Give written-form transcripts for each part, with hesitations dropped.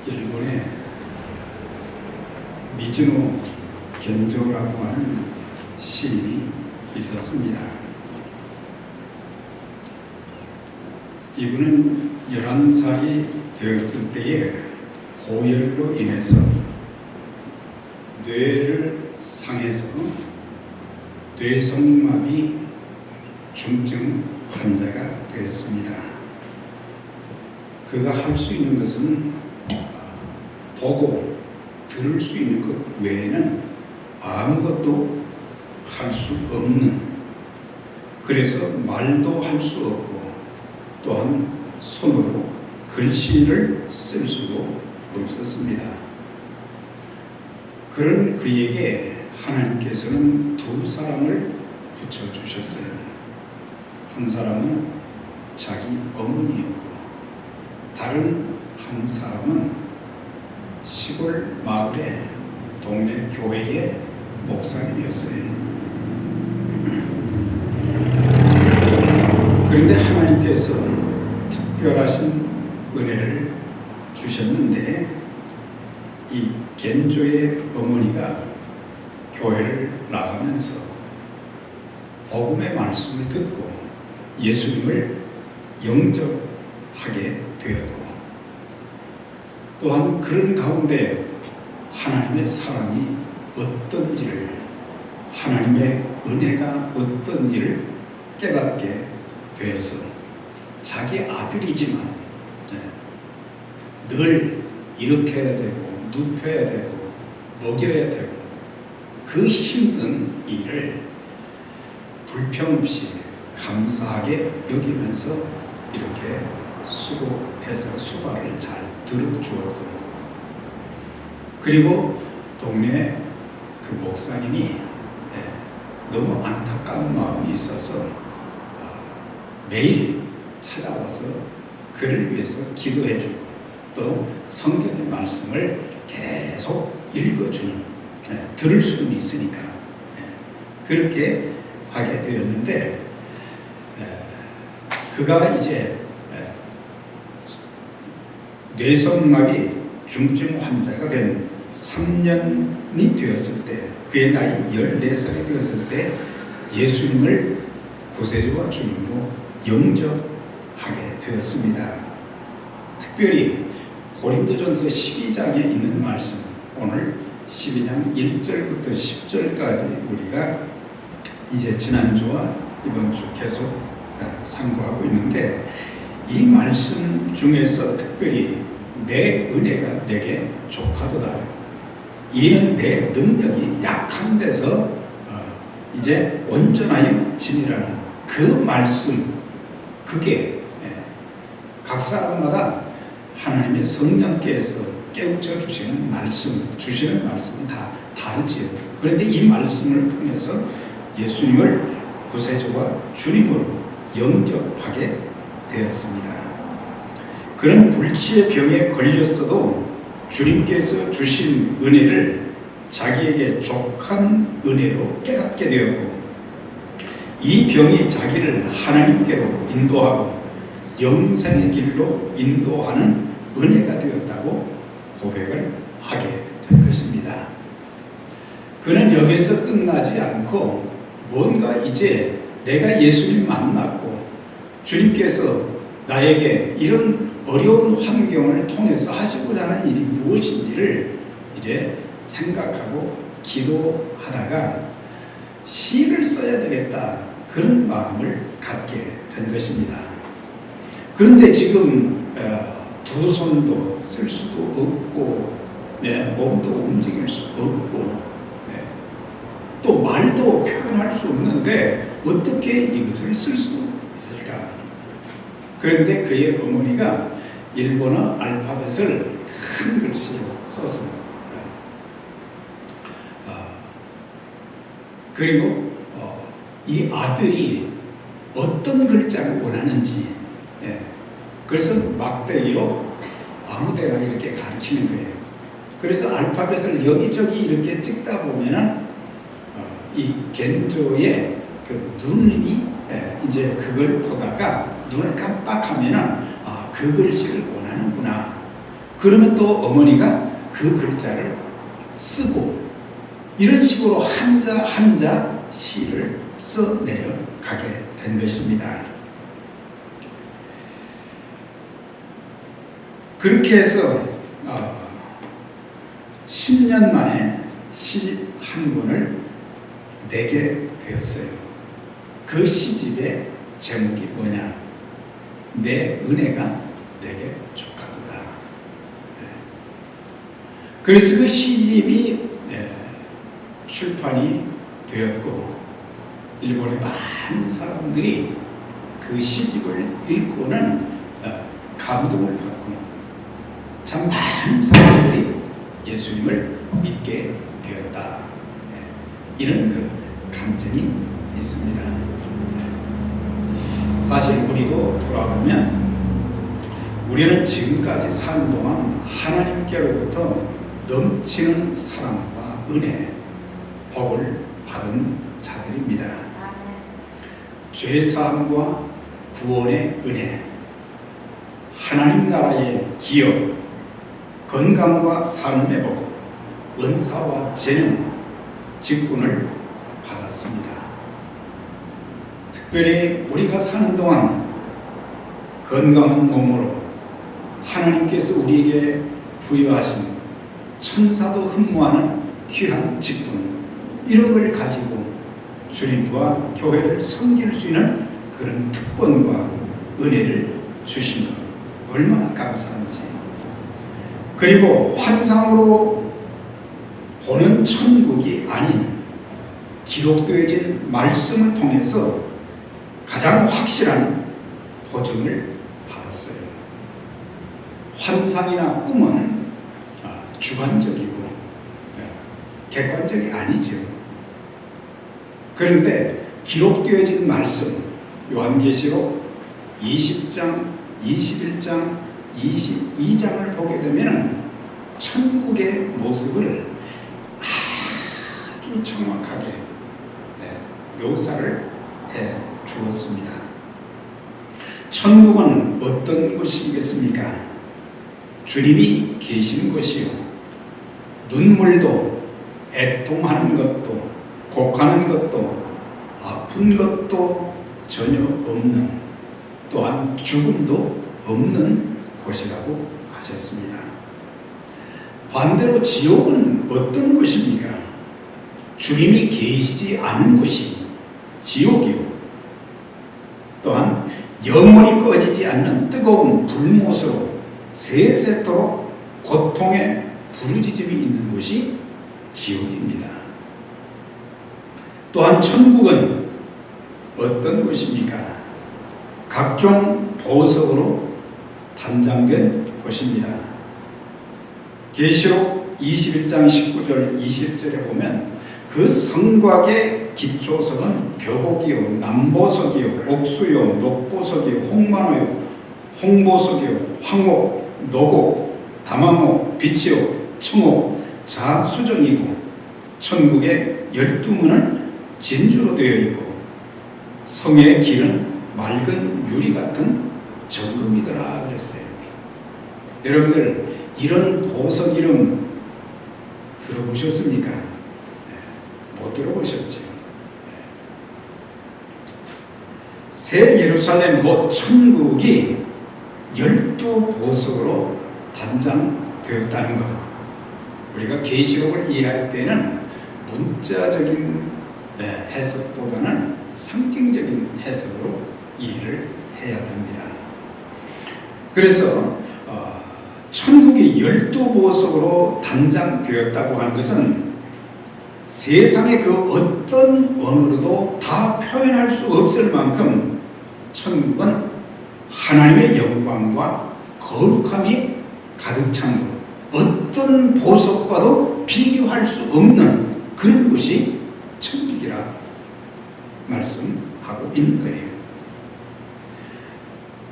일본에 미즈노 겐조라고 하는 시인이 있었습니다. 이분은 11살이 되었을 때에 고열로 인해서 뇌를 상해서 뇌성마비 중증 환자가 되었습니다. 그가 할 수 있는 것은 보고 들을 수 있는 것 외에는 아무것도 할 수 없는, 그래서 말도 할 수 없고 또한 손으로 글씨를 쓸 수도 없었습니다. 그런 그에게 하나님께서는 두 사람을 붙여주셨어요. 한 사람은 자기 어머니였고 다른 한 사람은 시골 마을의 동네 교회의 목사님이었어요. 그런데 하나님께서 특별하신 은혜를 주셨는데, 이 겐조의 어머니가 교회를 나가면서 복음의 말씀을 듣고 예수님을 영접하게 되었고, 또한 그런 가운데 하나님의 사랑이 어떤지를, 하나님의 은혜가 어떤지를 깨닫게 되어서 자기 아들이지만 늘 이렇게 해야 되고 눕혀야 되고 먹여야 되고 그 힘든 일을 불평 없이 감사하게 여기면서 이렇게 수고해서 수고를 잘 들어주었고, 그리고 동네 그 목사님이 너무 안타까운 마음이 있어서 매일 찾아와서 그를 위해서 기도해주고 또 성경의 말씀을 계속 읽어주는, 들을 수는 있으니까 그렇게 하게 되었는데, 그가 이제 뇌성마비 중증 환자가 된 3년이 되었을 때, 그의 나이 14살이 되었을 때 예수님을 구세주와 주님으로 영접하게 되었습니다. 특별히 고린도전서 12장에 있는 말씀, 오늘 12장 1절부터 10절까지 우리가 이제 지난주와 이번 주 계속 상고하고 있는데, 이 말씀 중에서 특별히 내 은혜가 내게 족하도다, 이는 내 능력이 약한 데서 이제 온전하여 지니라는 그 말씀, 그게 각 사람마다 하나님의 성령께서 깨우쳐 주시는 말씀은 다 다르지요. 그런데 이 말씀을 통해서 예수님을 구세주와 주님으로 영접하게 되었습니다. 그런 불치의 병에 걸렸어도 주님께서 주신 은혜를 자기에게 족한 은혜로 깨닫게 되었고, 이 병이 자기를 하나님께로 인도하고 영생의 길로 인도하는 은혜가 되었다고 고백을 하게 된 것입니다. 그는 여기서 끝나지 않고 뭔가 이제 내가 예수님 만났고 주님께서 나에게 이런 어려운 환경을 통해서 하시고자 하는 일이 무엇인지를 이제 생각하고 기도하다가 시를 써야 되겠다, 그런 마음을 갖게 된 것입니다. 그런데 지금 두 손도 쓸 수도 없고 몸도 움직일 수 없고 또 말도 표현할 수 없는데 어떻게 이것을 쓸 수 있을까? 그런데 그의 어머니가 일본어 알파벳을 큰 글씨로 썼습니다. 그리고 이 아들이 어떤 글자를 원하는지, 그래서 막대기로 아무데나 이렇게 가르치는 거예요. 그래서 알파벳을 여기저기 이렇게 찍다 보면은 이 겐조의 그 눈이 이제 그걸 보다가 눈을 깜빡하면은 그 글씨를 원하는구나. 그 그러면 또 어머니가 그 글자를 쓰고 이런 식으로 한자 한자 시를 써 내려가게 된 것입니다. 그렇게 해서 10년 만에 시집 한 권을 내게 되었어요. 그 시집의 제목이 뭐냐? 내 은혜가 내게 족하도다. 그래서 그 시집이 출판이 되었고 일본의 많은 사람들이 그 시집을 읽고는 감동을 받고 참 많은 사람들이 예수님을 믿게 되었다. 이런 그 감정이 있습니다. 사실 우리도 돌아보면 우리는 지금까지 사는 동안 하나님께로부터 넘치는 사랑과 은혜, 복을 받은 자들입니다. 죄사함과 구원의 은혜, 하나님 나라의 기업, 건강과 삶의 복, 은사와 재능, 직분을 받았습니다. 특별히 우리가 사는 동안 건강한 몸으로 하나님께서 우리에게 부여하신 천사도 흠모하는 귀한 직분, 이런 걸 가지고 주님과 교회를 섬길 수 있는 그런 특권과 은혜를 주신 것 얼마나 감사한지. 그리고 환상으로 보는 천국이 아닌 기록되어진 말씀을 통해서 가장 확실한 보증을 받았어요. 환상이나 꿈은 주관적이고 객관적이 아니죠. 그런데 기록되어진 말씀, 요한계시록 20장, 21장, 22장을 보게 되면 천국의 모습을 아주 정확하게 묘사를 해 주었습니다. 천국은 어떤 곳이겠습니까? 주님이 계신 곳이요, 눈물도 애통하는 것도 곡하는 것도 아픈 것도 전혀 없는, 또한 죽음도 없는 곳이라고 하셨습니다. 반대로 지옥은 어떤 곳입니까? 주님이 계시지 않은 곳이 지옥이요, 또한 영원히 꺼지지 않는 뜨거운 불못으로 세세토록 고통의 부르짖음이 있는 곳이 지옥입니다. 또한 천국은 어떤 곳입니까? 각종 보석으로 단장된 곳입니다. 계시록 21장 19절 20절에 보면 그 성곽의 기초석은 벼곡이요, 남보석이요, 옥수요, 녹보석이요, 홍만호요, 홍보석이요, 황옥, 노곡, 다마목, 비치요, 청옥, 자수정이고 천국의 12문은 진주로 되어 있고 성의 길은 맑은 유리 같은 정금이더라 그랬어요. 여러분들 이런 보석 이름 들어보셨습니까? 못 들어보셨죠? 새 예루살렘 곧 천국이 12보석으로 단장되었다는 것, 우리가 계시록을 이해할 때는 문자적인 해석보다는 상징적인 해석으로 이해를 해야 됩니다. 그래서 천국이 12보석으로 단장되었다고 하는 것은 세상의 그 어떤 언어로도 다 표현할 수 없을 만큼 천국은 하나님의 영광과 거룩함이 가득 찬 것, 어떤 보석과도 비교할 수 없는 그런 것이 천국이라 말씀하고 있는 거예요.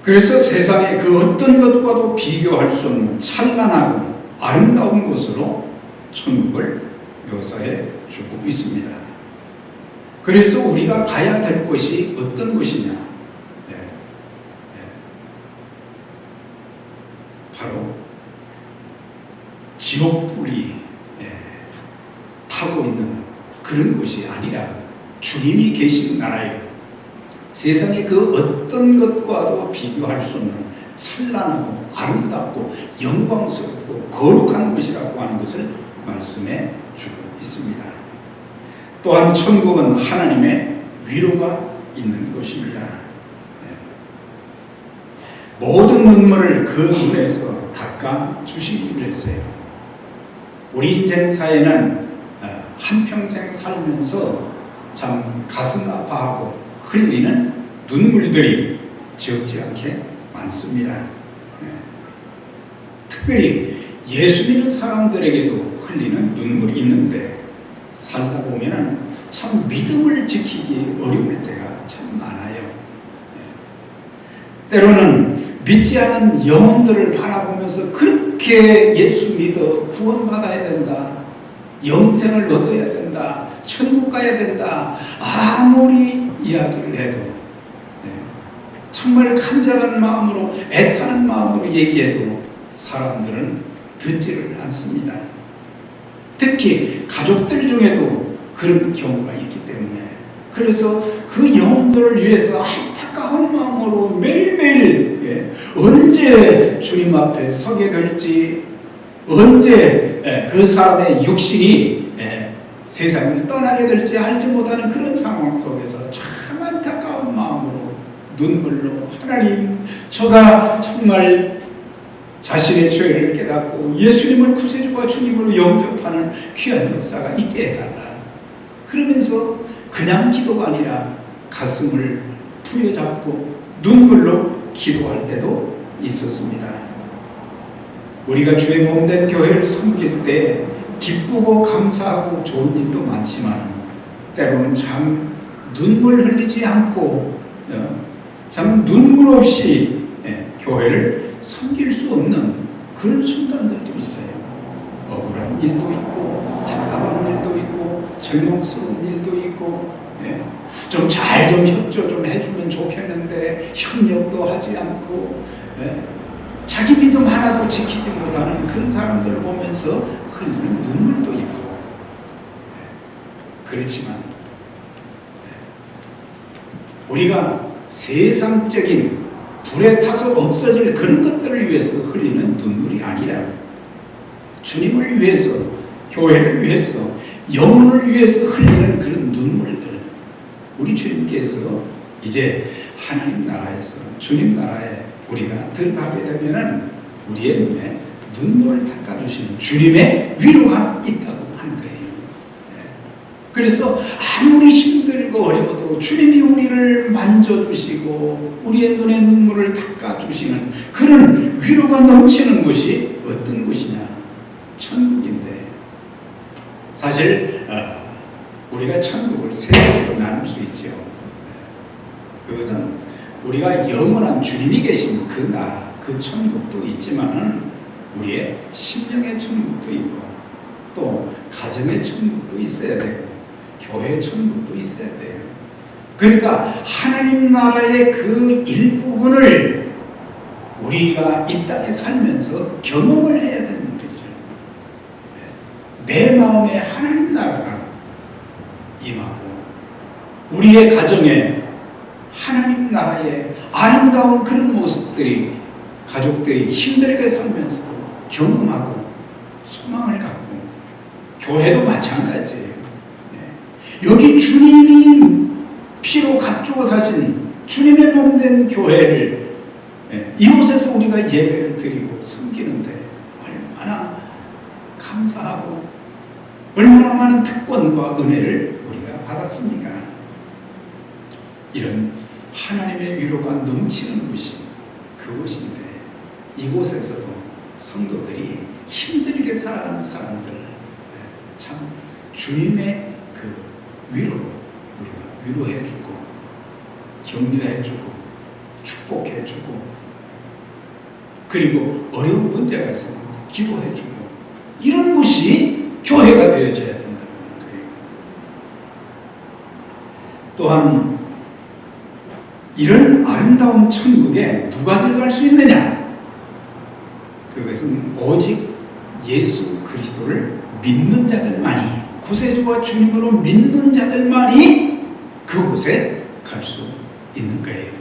그래서 세상의 그 어떤 것과도 비교할 수 없는 찬란하고 아름다운 것으로 천국을 묘사해 주고 있습니다. 그래서 우리가 가야 될 곳이 어떤 곳이냐? 바로 지옥불이 타고 있는 그런 곳이 아니라 주님이 계신 나라예요. 세상의 그 어떤 것과도 비교할 수 없는 찬란하고 아름답고 영광스럽고 거룩한 곳이라고 하는 것을 말씀해 주고 있습니다. 또한 천국은 하나님의 위로가 있는 곳입니다. 모든 눈물을 그 눈에서 닦아 주시기 위해서요. 우리 인생사에는 한평생 살면서 참 가슴 아파하고 흘리는 눈물들이 적지 않게 많습니다. 특별히 예수 믿는 사람들에게도 흘리는 눈물이 있는데 살다 보면 참 믿음을 지키기 어려울 때가 참 많아요. 때로는 믿지 않은 영혼들을 바라보면서 그렇게 예수 믿어 구원받아야 된다, 영생을 얻어야 된다, 천국 가야 된다, 아무리 이야기를 해도 정말 간절한 마음으로 애타는 마음으로 얘기해도 사람들은 듣지를 않습니다. 특히 가족들 중에도 그런 경우가 있기 때문에, 그래서 그 영혼들을 위해서 안타까운 마음으로 매일매일 언제 주님 앞에 서게 될지, 언제 그 사람의 육신이 세상을 떠나게 될지 알지 못하는 그런 상황 속에서 참 안타까운 마음으로 눈물로 하나님, 저가 정말 자신의 죄를 깨닫고 예수님을 구세주와 주님으로 영접하는 귀한 역사가 있게 해달라. 그러면서 그냥 기도가 아니라 가슴을 부여잡고 눈물로 기도할 때도 있었습니다. 우리가 주의 몸된 교회를 섬길 때 기쁘고 감사하고 좋은 일도 많지만 때로는 참 눈물 흘리지 않고 참 눈물 없이 교회를 섬길 수 없는 그런 순간들도 있어요. 억울한 일도 있고 답답한 일도 있고 절망스러운 일도 있고 좀 잘 좀 협조 좀 해주면 좋겠는데 협력도 하지 않고 자기 믿음 하나도 지키지 못하는 그런 사람들을 보면서 흘리는 눈물도 있고, 그렇지만 우리가 세상적인 불에 타서 없어질 그런 것들을 위해서 흘리는 눈물이 아니라 주님을 위해서, 교회를 위해서, 영혼을 위해서 흘리는 그런 눈물들, 우리 주님께서 이제 하나님 나라에서 주님 나라에 우리가 들어가게 되면은 우리의 눈에 눈물을 닦아주시는 주님의 위로가 있다고 하는 거예요. 그래서 아무리 힘들고 어려워도 주님이 우리를 만져주시고 우리의 눈에 눈물을 닦아주시는 그런 위로가 넘치는 곳이 어떤 곳이냐? 천국인데, 사실 우리가 천국을 세 가지로 나눌 수 있죠. 그것은 우리가 영원한 주님이 계신 그 나라, 그 천국도 있지만은 우리의 심령의 천국도 있고 또 가정의 천국도 있어야 되고 교회의 천국도 있어야 돼요. 그러니까 하나님 나라의 그 일부분을 우리가 이 땅에 살면서 경험을 해야 되는 거죠. 내 마음에 하나님 나라가 임하고 우리의 가정에 하나님 나라의 아름다운 그런 모습들이 가족들이 힘들게 살면서도 경험하고 소망을 갖고, 교회도 마찬가지예요. 여기 주님이 피로 값주고 사신 주님의 몸된 교회를 이곳에서 우리가 예배를 드리고 섬기는데 얼마나 감사하고 얼마나 많은 특권과 은혜를 우리가 받았습니까? 이런 하나님의 위로가 넘치는 곳이 그곳인데, 이곳에서도 성도들이 힘들게 살아가는 사람들 참 주님의 그 위로로 우리가 위로해주고 격려해주고 축복해주고, 그리고 어려운 문제가 있으면 기도해주고, 이런 곳이 교회가 되어져야 된다는 거예요. 또한 이런 아름다운 천국에 누가 들어갈 수 있느냐? 그것은 오직 예수 그리스도를 믿는 자들만이, 구세주와 주님으로 믿는 자들만이 그곳에 갈 수 있는 거예요.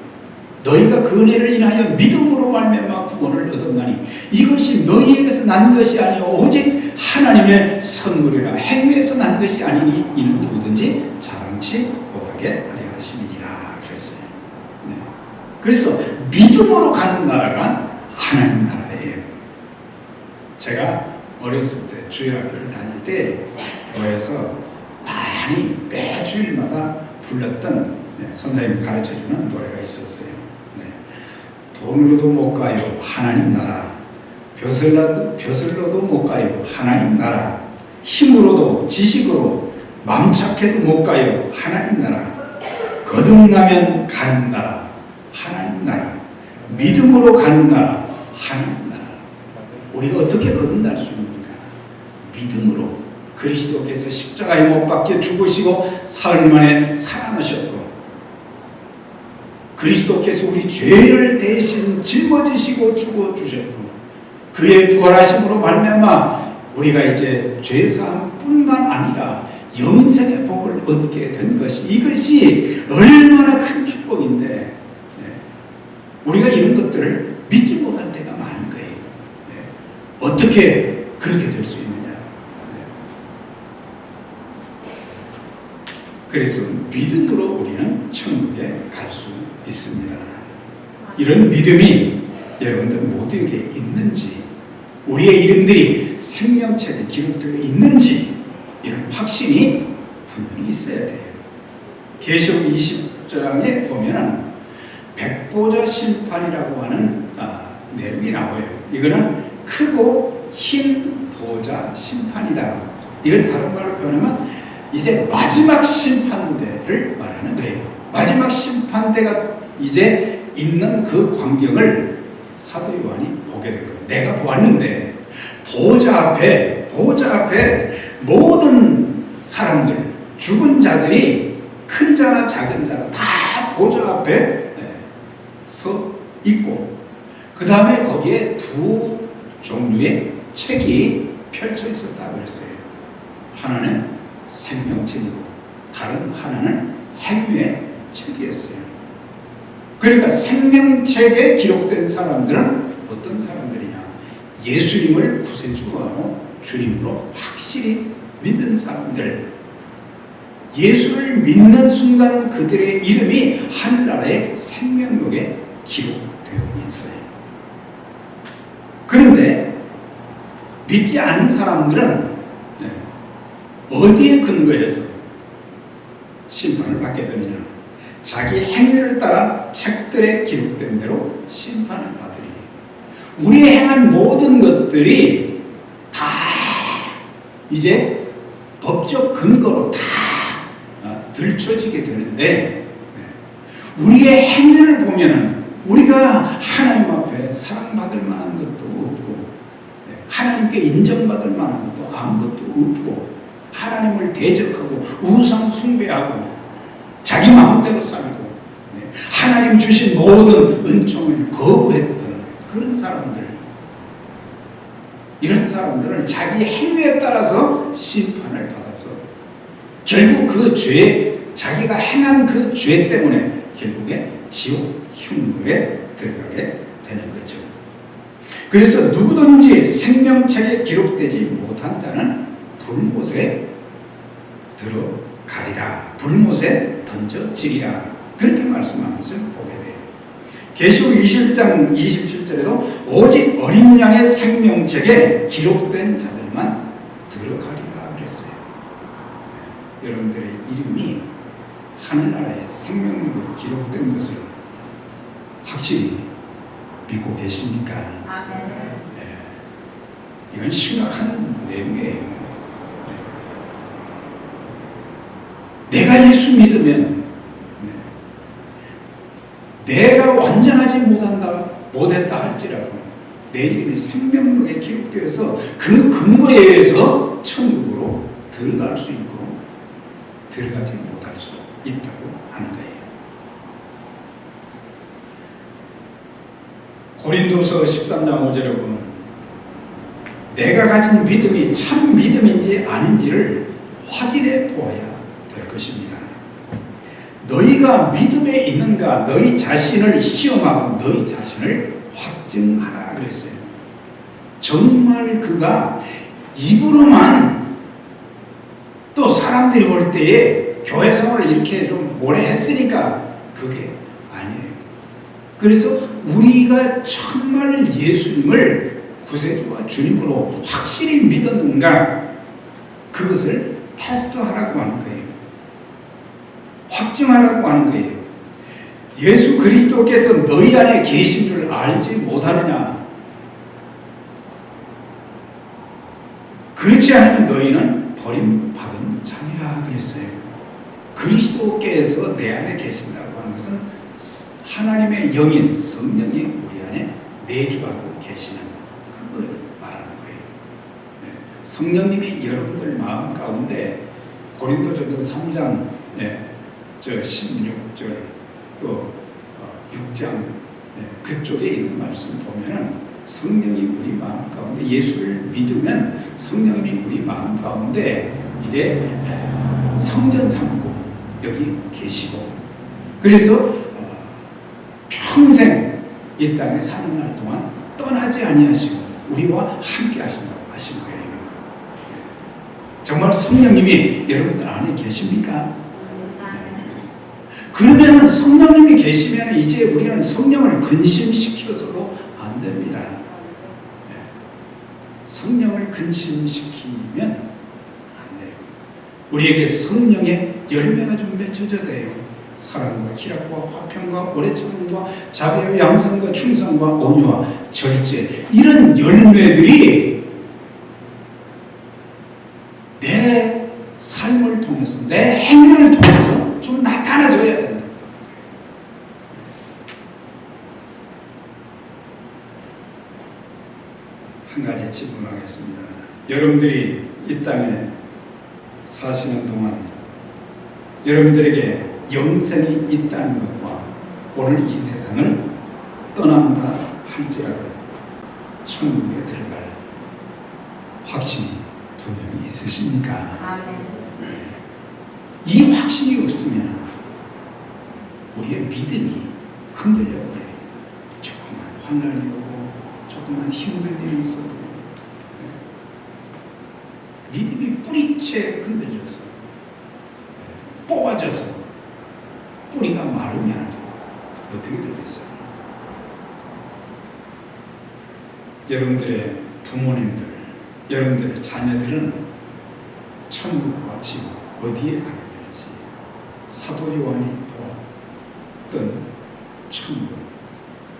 너희가 그 은혜를 인하여 믿음으로 말미암아 구원을 얻었나니 이것이 너희에게서 난 것이 아니요 오직 하나님의 선물이라. 행위에서 난 것이 아니니 이는 누구든지 자랑치 못하게 하려 하심이니라 그랬어요. 네. 그래서 믿음으로 가는 나라가 하나님 나라예요. 제가 어렸을 때 주일학교를 다닐 때 교회에서 많이 매 주일마다 불렀던 선생님이 가르쳐주는 노래가 있었어요. 돈으로도 못 가요 하나님 나라, 벼슬로도 못 가요 하나님 나라, 힘으로도 지식으로 맘착해도 못 가요 하나님 나라, 거듭나면 가는 나라 하나님 나라, 믿음으로 가는 나라 하나님 나라. 우리가 어떻게 거듭날 수 있습니까? 믿음으로. 그리스도께서 십자가에 못 박혀 죽으시고 사흘 만에 살아나셨고, 그리스도께서 우리 죄를 대신 짊어지시고 죽어주셨고, 그의 부활하심으로 말미암아 우리가 이제 죄사함뿐만 아니라 영생의 복을 얻게 된 것이, 이것이 얼마나 큰 축복인데 우리가 이런 것들을 믿지 못한 때가 많은 거예요. 어떻게 그렇게 될 수 있느냐. 그래서 믿음으로 우리는 천국에 갈 수 있습니다. 이런 믿음이 여러분들 모두에게 있는지, 우리의 이름들이 생명책에 기록되어 있는지, 이런 확신이 분명히 있어야 돼요. 계시록 20장에 보면은 백보자 심판이라고 하는 내용이 나와요. 이거는 크고 흰 보자 심판이다. 이걸 다른 말로 표현하면 이제 마지막 심판대를 말하는 거예요. 마지막 심판대가 이제 있는 그 광경을 사도 요한이 보게 된 거예요. 내가 보았는데 보좌 앞에 모든 사람들, 죽은 자들이 큰 자나 작은 자나 다 보좌 앞에 서 있고, 그 다음에 거기에 두 종류의 책이 펼쳐 있었다고 그랬어요. 하나는 생명책이고 다른 하나는 행위의 책이었어요. 그러니까 생명책에 기록된 사람들은 어떤 사람들이냐? 예수님을 구세주로 주님으로 확실히 믿은 사람들. 예수를 믿는 순간 그들의 이름이 하늘나라의 생명록에 기록되어 있어요. 그런데 믿지 않은 사람들은 어디에 근거해서 심판을 받게 되느냐? 자기 행위를 따라 책들에 기록된 대로 심판을 받으리. 우리의 행한 모든 것들이 다 이제 법적 근거로 다 들춰지게 되는데, 우리의 행위를 보면은 우리가 하나님 앞에 사랑받을 만한 것도 없고, 하나님께 인정받을 만한 것도 아무것도 없고, 하나님을 대적하고 우상 숭배하고 자기 마음대로 살고 하나님 주신 모든 은총을 거부했던 그런 사람들, 이런 사람들은 자기 행위에 따라서 심판을 받아서 결국 그 죄, 자기가 행한 그 죄 때문에 결국에 지옥 흉물에 들어가게 되는 거죠. 그래서 누구든지 생명책에 기록되지 못한 자는 불못에 들어가리라, 불못에 던져지리라, 그렇게 말씀한 것을 보게 돼요. 계시록 21장 27절에도 오직 어린 양의 생명책에 기록된 자들만 들어가리라 그랬어요. 여러분들의 이름이 하늘나라의 생명록에 기록된 것을 확실히 믿고 계십니까? 아멘. 이건 심각한 내용이에요. 내가 예수 믿으면 내가 완전하지 못했다 할지라도 내 이름이 생명록에 기록되어서 그 근거에 의해서 천국으로 들어갈 수 있고 들어가지 못할 수 있다고 하는 거예요. 고린도서 13장 5절에 보면 내가 가진 믿음이 참 믿음인지 아닌지를 확인해 보아야 될 것입니다. 너희가 믿음에 있는가 너희 자신을 시험하고 너희 자신을 확증하라 그랬어요. 정말 그가 입으로만 또 사람들이 볼 때에 교회 생활을 이렇게 좀 오래 했으니까 그게 아니에요. 그래서 우리가 정말 예수님을 구세주와 주님으로 확실히 믿었는가 그것을 테스트하라고 하는 거예요. 확증하라고 하는 거예요. 예수 그리스도께서 너희 안에 계신 줄 알지 못하느냐? 그렇지 않으면 너희는 버림받은 자니라 그랬어요. 그리스도께서 내 안에 계신다고 하는 것은 하나님의 영인 성령이 우리 안에 내주하고 계시는 그걸 말하는 거예요. 네. 성령님이 여러분들 마음 가운데 고린도전서 3장 16절 또 6장 그쪽에 있는 말씀 보면은 성령이 우리 마음 가운데 예수를 믿으면 성령이 우리 마음 가운데 이제 성전 삼고 여기 계시고 그래서 평생 이 땅에 사는 날 동안 떠나지 아니하시고 우리와 함께 하신다고 하신 거예요. 정말 성령님이 여러분들 안에 계십니까? 그러면 성령님이 계시면 이제 우리는 성령을 근심시켜서도 안 됩니다. 성령을 근심시키면 안 돼요. 우리에게 성령의 열매가 좀 맺혀져야 돼요. 사랑과 희락과 화평과 오래 참음과 자비와 양선과 충성과 온유와 절제 이런 열매들이 내 삶을 통해서 내 행위를 통해서 좀 나타나줘야 된다. 한 가지 질문하겠습니다. 여러분들이 이 땅에 사시는 동안 여러분들에게 영생이 있다는 것과 오늘 이 세상을 떠난다 할지라도 천국에 들어갈 확신이 분명히 있으십니까? 아멘. 이 확신이 없으면 우리의 믿음이 흔들려버려요. 조금만 환난이 오고 조금만 힘든 일이 있어도 믿음이 뿌리채 흔들려서 뽑아져서 뿌리가 마르면 어떻게 되겠어요? 여러분들의 부모님들, 여러분들의 자녀들은 천국과 지옥 어디에 가게 될지 사도 요한이 보았던 천국,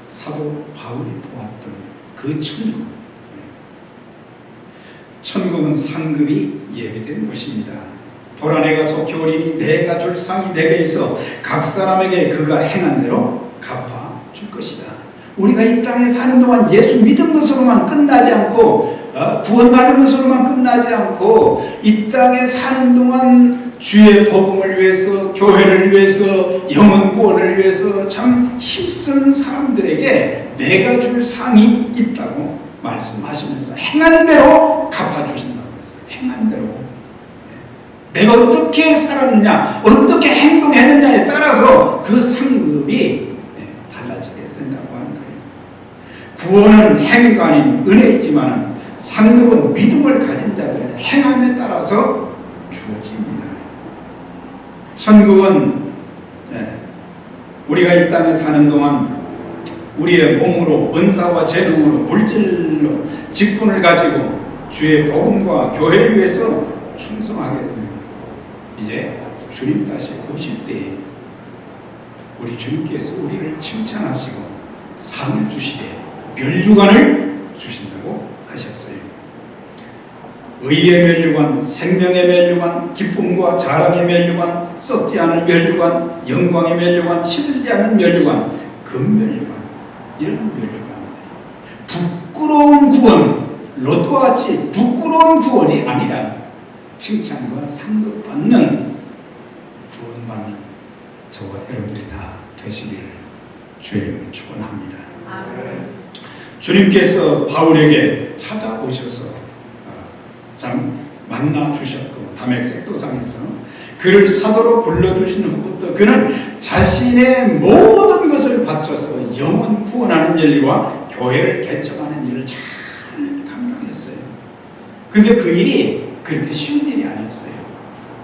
사도 바울이 보았던 그 천국, 천국은 상급이 예비된 곳입니다. 보라 내가 속히 오리니 내가 줄 상이 내게 있어 각 사람에게 그가 행한 대로 갚아 줄 것이다. 우리가 이 땅에 사는 동안 예수 믿은 것으로만 끝나지 않고 구원받은 것으로만 끝나지 않고 이 땅에 사는 동안 주의 복음을 위해서 교회를 위해서 영혼 구원을 위해서 참 힘쓴 사람들에게 내가 줄 상이 있다고 말씀하시면서 행한 대로 갚아주신다고 했어요. 행한 대로. 내가 어떻게 살았느냐 어떻게 행동했느냐에 따라서 그 상급이 달라지게 된다고 하는 거예요. 구원은 행위가 아닌 은혜이지만 상급은 믿음을 가진 자들의 행함에 따라서 주어집니다. 천국은 우리가 이 땅에 사는 동안 우리의 몸으로 은사와 재능으로 물질로 직분을 가지고 주의 복음과 교회를 위해서 충성하게 됩니다. 이제 주님 다시 오실 때 우리 주님께서 우리를 칭찬하시고 상을 주시되 면류관을 주신다고 하셨어요. 의의 면류관, 생명의 면류관, 기쁨과 자랑의 면류관, 썩지 않을 면류관, 영광의 면류관, 시들지 않는 면류관, 금면류관, 이런 면류관. 부끄러운 구원, 롯과 같이 부끄러운 구원이 아니라 칭찬과 상급받는 구원받는 저와 여러분들이 다 되시기를 주의 이름으로 축원합니다. 주님께서 바울에게 찾아오셔서 참 만나 주셨고 다맥색도상에서 그를 사도로 불러주신 후부터 그는 자신의 모든 것을 바쳐서 영혼 구원하는 일과 교회를 개척하는 일을 잘 감당했어요. 근데 그 일이 그렇게 쉬운 일이 아니었어요.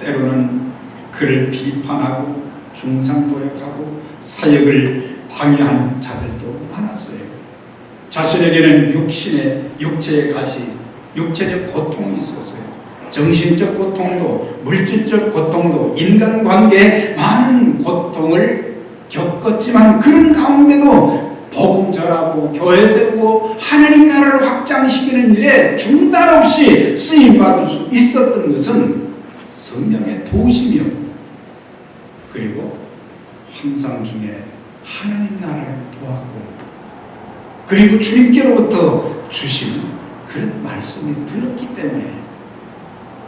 때로는 그를 비판하고 중상모략하고 사역을 방해하는 자들도 많았어요. 자신에게는 육체의 가시, 육체적 고통이 있었어요. 정신적 고통도, 물질적 고통도, 인간관계에 많은 고통을 겪었지만 그런 가운데도 복음 전하고 교회 세우고 하나님 나라를 확장시키는 일에 중단 없이 쓰임받을 수 있었던 것은 성령의 도우심이었고, 그리고 항상 중에 하나님 나라를 도왔고, 그리고 주님께로부터 주시는 그런 말씀이 들었기 때문에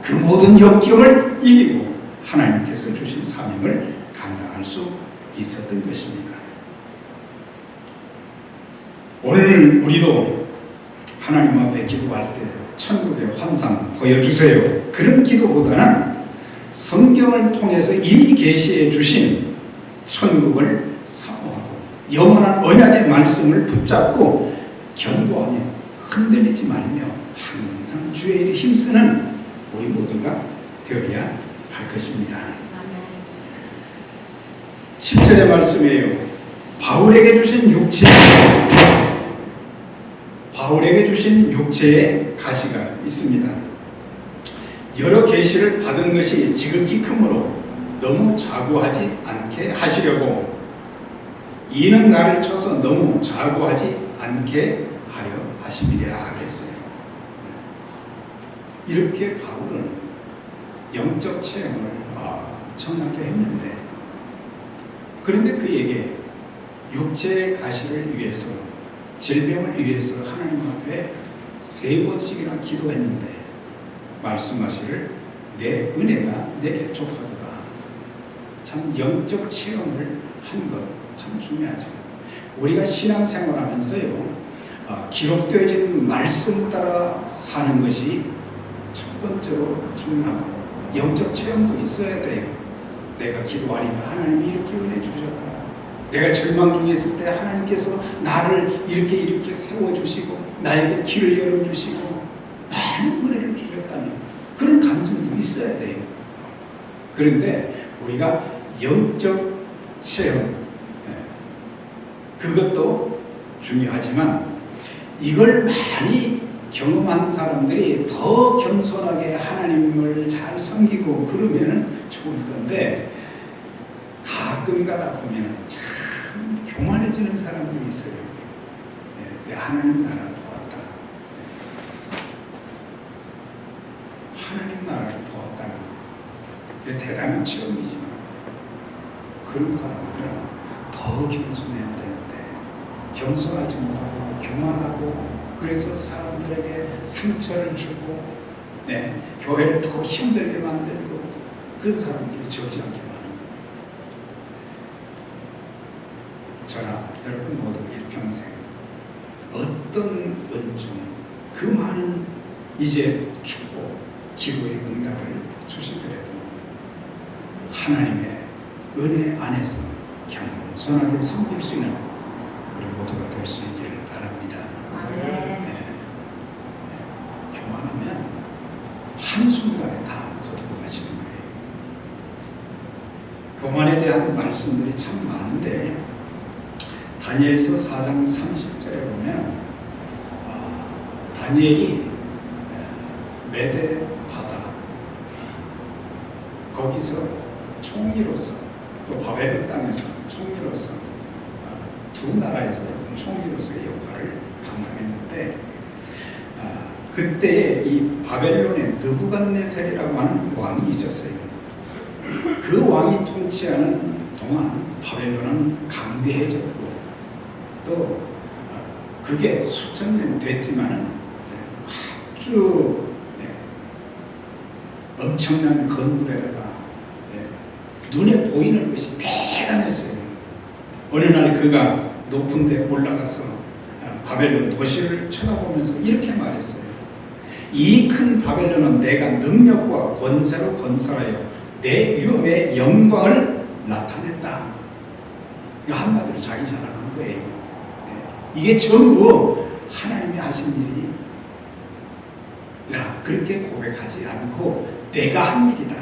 그 모든 역경을 이기고 하나님께서 주신 사명을 감당할 수 있었던 것입니다. 오늘 우리도 하나님 앞에 기도할 때 천국의 환상 보여주세요, 그런 기도보다는 성경을 통해서 이미 계시해 주신 천국을 사모하고 영원한 언약의 말씀을 붙잡고 견고하며 흔들리지 말며 항상 주의 일에 힘쓰는 우리 모두가 되어야 할 것입니다. 7절의 말씀이에요. 바울에게 주신 육체의 가시가 있습니다. 여러 계시를 받은 것이 지극히 크므로 너무 자고하지 않게 하시려고, 이는 나를 쳐서 너무 자고하지 않게 하려 하심이라 그랬어요. 이렇게 바울은 영적 체험을 엄청나게 했는데, 그런데 그에게 육체의 가시를 위해서, 질병을 위해서 하나님 앞에 3번씩이나 기도했는데 말씀하시를 내 은혜가 내게 족하도다. 참 영적 체험을 한 것 참 중요하죠. 우리가 신앙생활 하면서요, 기록되어진 말씀 따라 사는 것이 첫 번째로 중요하고, 영적 체험도 있어야 돼요. 내가 기도하니까 하나님이 이렇게 은혜 주셨다. 내가 절망 중에 있을 때 하나님께서 나를 이렇게 세워주시고 나에게 길을 열어주시고 많은 은혜를 주셨다는 그런 감정도 있어야 돼요. 그런데 우리가 영적 체험, 그것도 중요하지만 이걸 많이 경험한 사람들이 더 겸손하게 하나님을 잘 섬기고 그러면 좋을 건데, 가끔 가다 보면 참 교만해지는 사람들이 있어요. 내 하나님 나라 도왔다. 하나님 나라를 도왔다는 게 대단한 체험이지만 그런 사람들은 더 겸손해야 되는데 겸손하지 못하고 교만하고, 그래서 사람들에게 상처를 주고 교회를 더 힘들게 만들고 그런 사람들이 저지않게 많은 거예요. 저나 여러분 모두 일평생 어떤 은총, 그 많은 이제 축복, 기도의 응답을 주시더라도 하나님의 은혜 안에서 겸손하게 섬길 수 있는 우리 모두가 될 수 있기를 바랍니다. 교만하면 한순간에 다 거두고 가시는 거예요. 교만에 대한 말씀들이 참 많은데, 다니엘서 4장 30절에 보면 다니엘이 메데 바사 거기서 총리로서, 또 바벨론 땅에서 총리로서, 두 나라에서 총리로서의 역할을 감당했는데, 그때 이 바벨론의 느부갓네살이라고 하는 왕이 있었어요. 그 왕이 통치하는 동안 바벨론은 강대해졌고, 또 그게 수천 년 됐지만은 아주 엄청난 건물에다가 눈에 보이는 것이 대단했어요. 어느 날 그가 높은 데 올라가서 바벨론 도시를 쳐다보면서 이렇게 말했어요. 이 큰 바벨론은 내가 능력과 권세로 건설하여 내 위엄의 영광을 나타냈다. 이거 한마디로 자기 자랑한 거예요. 이게 전부 하나님이 하신 일이라 그렇게 고백하지 않고 내가 한 일이다.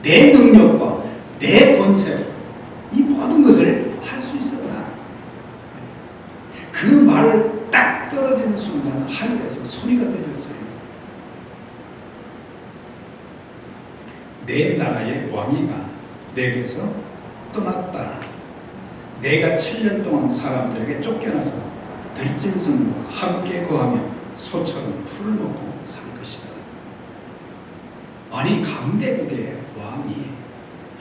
내 능력과 내 권세로 이 모든 것을 할 수 있었다. 그 말을 딱 떨어지는 순간 하늘에서 소리가 들렸어요. 내 나라의 왕이가 내게서 떠났다. 내가 7년 동안 사람들에게 쫓겨나서 들짐승과 함께 거하며 소처럼 풀을 먹고 산 것이다. 아니 강대국의 왕이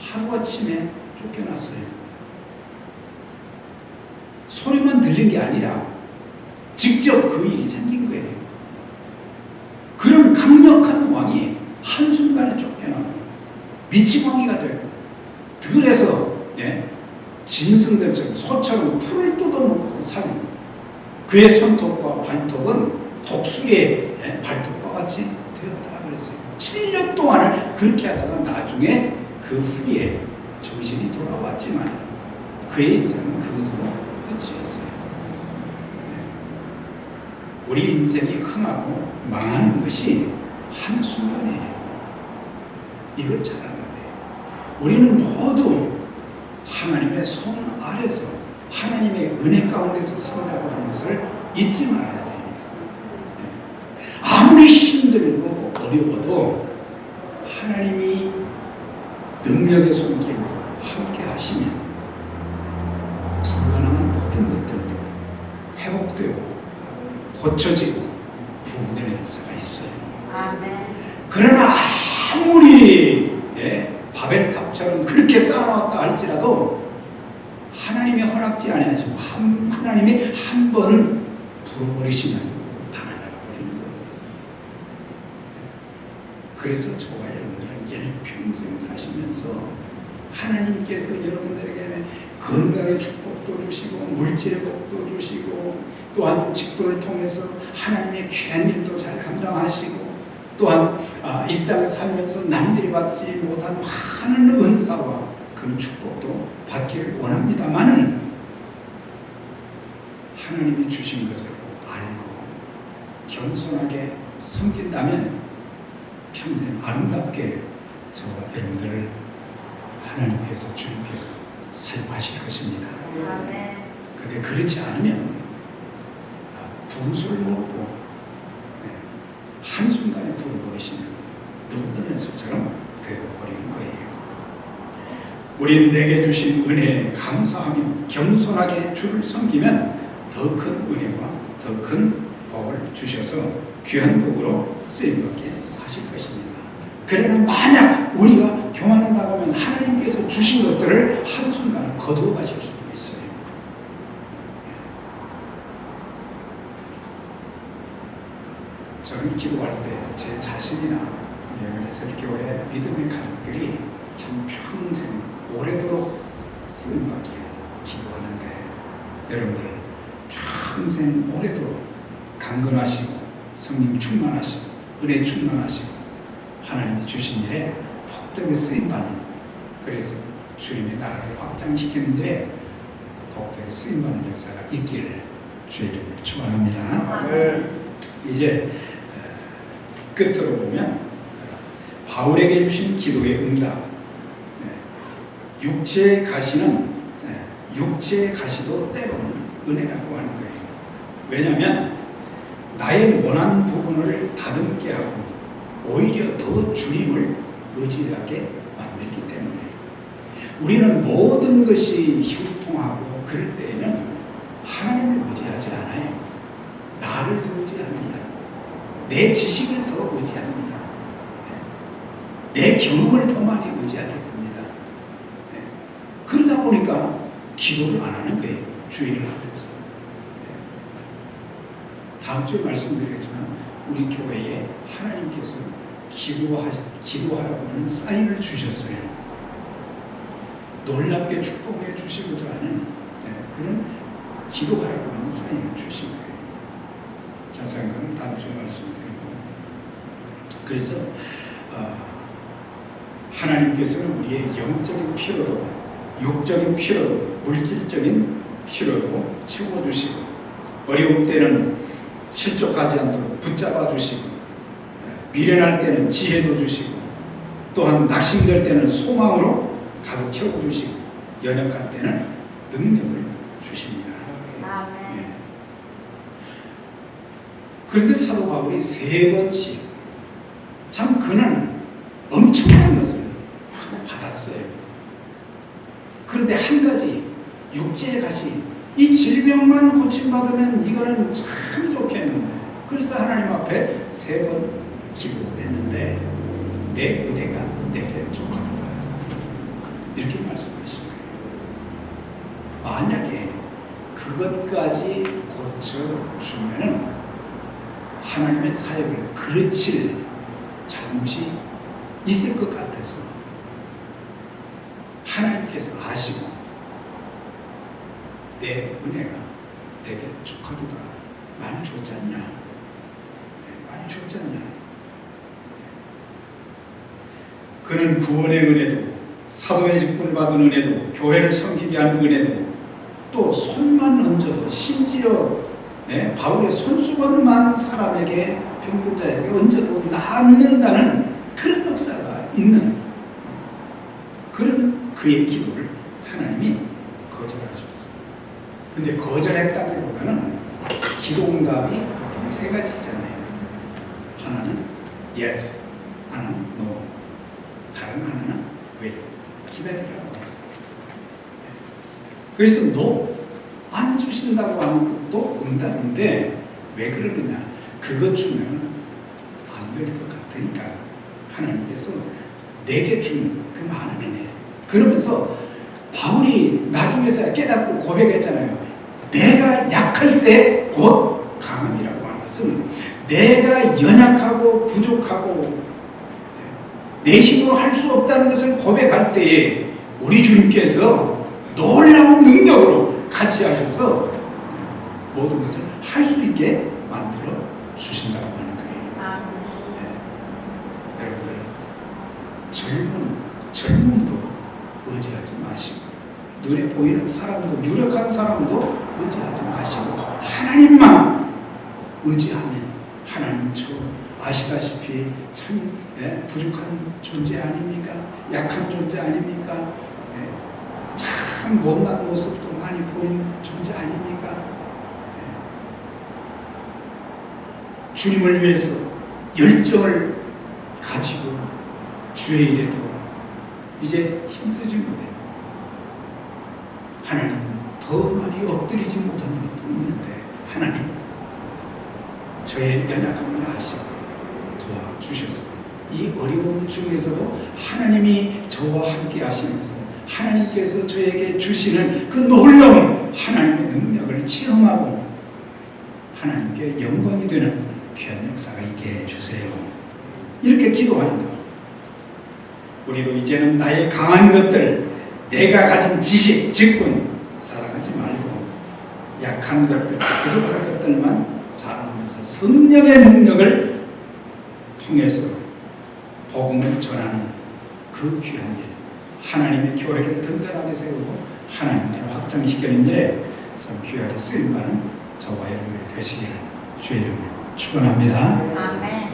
하루아침에 쫓겨났어요. 소리만 들린 게 아니라 직접 그 일이 생긴 거예요. 그런 강력한 왕이 한순간에 쫓겨나고 미치광이가 되고 들에서 짐승들처럼 소처럼 풀을 뜯어먹고 사는 그의 손톱과 발톱은 독수리의 발톱과 같이 되었다 그랬어요. 7년 동안을 그렇게 하다가 나중에 그 후에 정신이 돌아왔지만 그의 인생은 그것으로 끝이었어요. 우리 인생이 흥하고 망하는 것이 한순간이에요. 이걸 잘 알아야 돼요. 우리는 모두 하나님의 손 아래서 하나님의 은혜 가운데서 산다고 하는 것을 잊지 말아야 됩니다. 아무리 힘들고 어려워도 하나님이 능력의 손길로 함께 하시면 불가능한 모든 것들도 회복되고 고쳐지고 부흥되는 역사가 있어요. 아멘. 그러나 아무리 바벨탑처럼 그렇게 쌓아놨다 할지라도 하나님이 허락지 아니하시고 하나님이 한 번 불어버리시면 다 날아가버리는 거예요. 그래서 저와 여러분들은 일평생 사시면서 하나님께서 여러분들에게 건강의 축복도 주시고 물질의 복도 주시고 또한 직분을 통해서 하나님의 귀한 일도 잘 감당하시고 또한 이 땅에 살면서 남들이 받지 못한 많은 은사와 그 축복도 받기를 원합니다만은 하나님이 주신 것을 알고 겸손하게 섬긴다면 평생 아름답게 저와 여러분들을 하나님께서 주님께서 사용하실 것입니다. 그런데 그렇지 않으면 분수를 먹고 한순간에 불어버리시면 누구든지처럼 되어버리는 거예요. 우리는 내게 주신 은혜에 감사하며 겸손하게 주를 섬기면 더 큰 은혜와 더 큰 복을 주셔서 귀한 복으로 쓰임받게 하실 것입니다. 그러나 만약 우리가 교만한다고 하면 하나님께서 주신 것들을 한순간에 거두어 가실 수도 있어요. 저는 기도할 때 제 자신이나 예배설교회 믿음의 가족들이 참 평생 오래도록 쓰임받기를 기도하는데 여러분들 평생 오래도록 강건하시고 성령 충만하시고 은혜 충만하시고 하나님이 주신 일에 복되게 쓰임받는 그래서 주님의 나라를 확장시키는데 복되게 쓰임받는 역사가 있기를 주의 이름으로 축원합니다. 이제 끝으로 보면 바울에게 주신 기도의 응답 육체의 가시는 육체의 가시도 때로는 은혜라고 하는 거예요. 왜냐하면 나의 원한 부분을 다듬게 하고 오히려 더 주님을 의지하게 만들기 때문에 우리는 모든 것이 형통하고 그럴 때에는 하나님을 의지하지 않아요. 나를 더 의지합니다. 내 지식을 더 의지합니다. 내 경험을 더 많이 의지하게 됩니다. 그러다 보니까 기도를 안 하는 거예요. 주의를 하면서. 다음 주에 말씀드리겠지만 우리 교회에 하나님께서 기도하라고 하는 사인을 주셨어요. 놀랍게 축복해 주시고자 하는 그런 기도하라고 하는 사인을 주신 거예요. 자세한 건 다음 주에 말씀드리고, 그래서 하나님께서는 우리의 영적인 필요도, 육적인 필요도, 물질적인 필요도 채워주시고, 어려울 때는 실족하지 않도록 붙잡아 주시고, 미련할 때는 지혜도 주시고, 또한 낙심될 때는 소망으로 가득 채워주시고, 연약할 때는 능력을 주십니다. 아멘. 그런데 사도 바울이 3번씩 참 그는 엄청난 것을 받았어요. 그런데 한 가지, 육체의 가시, 이 질병만 고침받으면 이거는 참 좋겠는데, 그래서 하나님 앞에 3번 기도했는데 내 은혜가 내게 족하도다, 이렇게 말씀하신 거예요. 만약에 그것까지 고쳐주면은 하나님의 사역을 그르칠 잘못이 있을 것 같아서 하나님께서 아시고 내 은혜가 내게 족하도다, 많이 줬지 않냐, 많이 줬지 않냐. 그는 구원의 은혜도, 사도의 직분을 받은 은혜도, 교회를 섬기게 한 은혜도, 또 손만 얹어도, 심지어 바울의 손수건만 사람에게, 병든자에게 얹어도 낫는다는 그런 역사가 있는 그런 그의 기도를 하나님이 거절하셨어요. 그런데 거절했다기보다는 기도 응답이 보통 3가지잖아요. 하나는 yes, 하나는 no, 다른 하나는 wait, 기다리라고. 그래서 no, 안 주신다고 하는 것도 응답인데 왜 그러느냐, 그것 주면 안 될 것 같으니까 하나님께서 내게 주는 그 많은 은혜. 그러면서 바울이 나중에서야 깨닫고 고백했잖아요. 내가 약할 때 곧 강함이라고 하는 것은, 내가 연약하고 부족하고 내 힘으로 할 수 없다는 것을 고백할 때에 우리 주님께서 놀라운 능력으로 같이 하셔서 모든 것을 할 수 있게 만들어 주신다고 하는 거예요. 여러분들, 젊음도 의지하지 마시고, 눈에 보이는 사람도, 유력한 사람도 의지하지 마시고 하나님만 의지하면, 하나님 저 아시다시피 참 부족한 존재 아닙니까? 약한 존재 아닙니까? 참 못난 모습도 많이 보이는 존재 아닙니까? 주님을 위해서 열정을 가지고 주의 일에도 이제 힘쓰지 못해요. 하나님 더 많이 엎드리지 못하는 것도 있는데, 하나님 저의 연약함을 아시고 도와주셔서 이 어려움 중에서도 하나님이 저와 함께 하시면서 하나님께서 저에게 주시는 그 놀라운 하나님의 능력을 체험하고 하나님께 영광이 되는 귀한 역사가 있게 해주세요. 이렇게 기도하는 것. 우리도 이제는 나의 강한 것들, 내가 가진 지식, 직분 자랑하지 말고 약한 것들, 부족한 것들만 자랑하면서 성령의 능력을 통해서 복음을 전하는 그 귀한 일, 하나님의 교회를 든든하게 세우고 하나님 나라를 확장시키는 일에 참 귀하게 쓰임받는 저와 여러분이 되시기를 주의 이름으로 축원합니다. 아멘.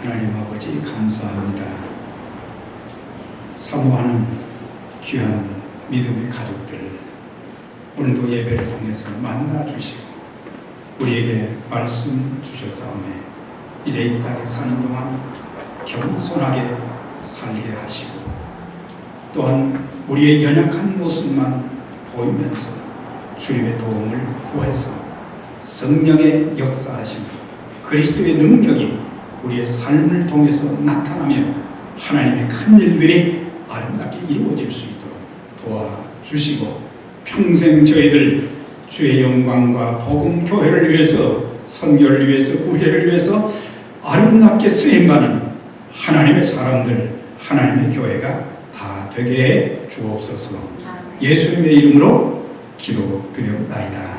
하나님 아버지 감사합니다. 사모하는 귀한 믿음의 가족들, 오늘도 예배를 통해서 만나 주시고 우리에게 말씀 주셨사오매 이제 이 땅에 사는 동안 겸손하게 살게 하시고, 또한 우리의 연약한 모습만 보이면서 주님의 도움을 구해서 성령의 역사하심, 그리스도의 능력이 우리의 삶을 통해서 나타나며 하나님의 큰 일들이 아름답게 이루어질 수 있도록 도와주시고, 평생 저희들 주의 영광과 복음 교회를 위해서, 선교를 위해서, 구제를 위해서 아름답게 쓰임받는 하나님의 사람들, 하나님의 교회가 다 되게 해 주옵소서. 예수님의 이름으로 기도드려옵나이다.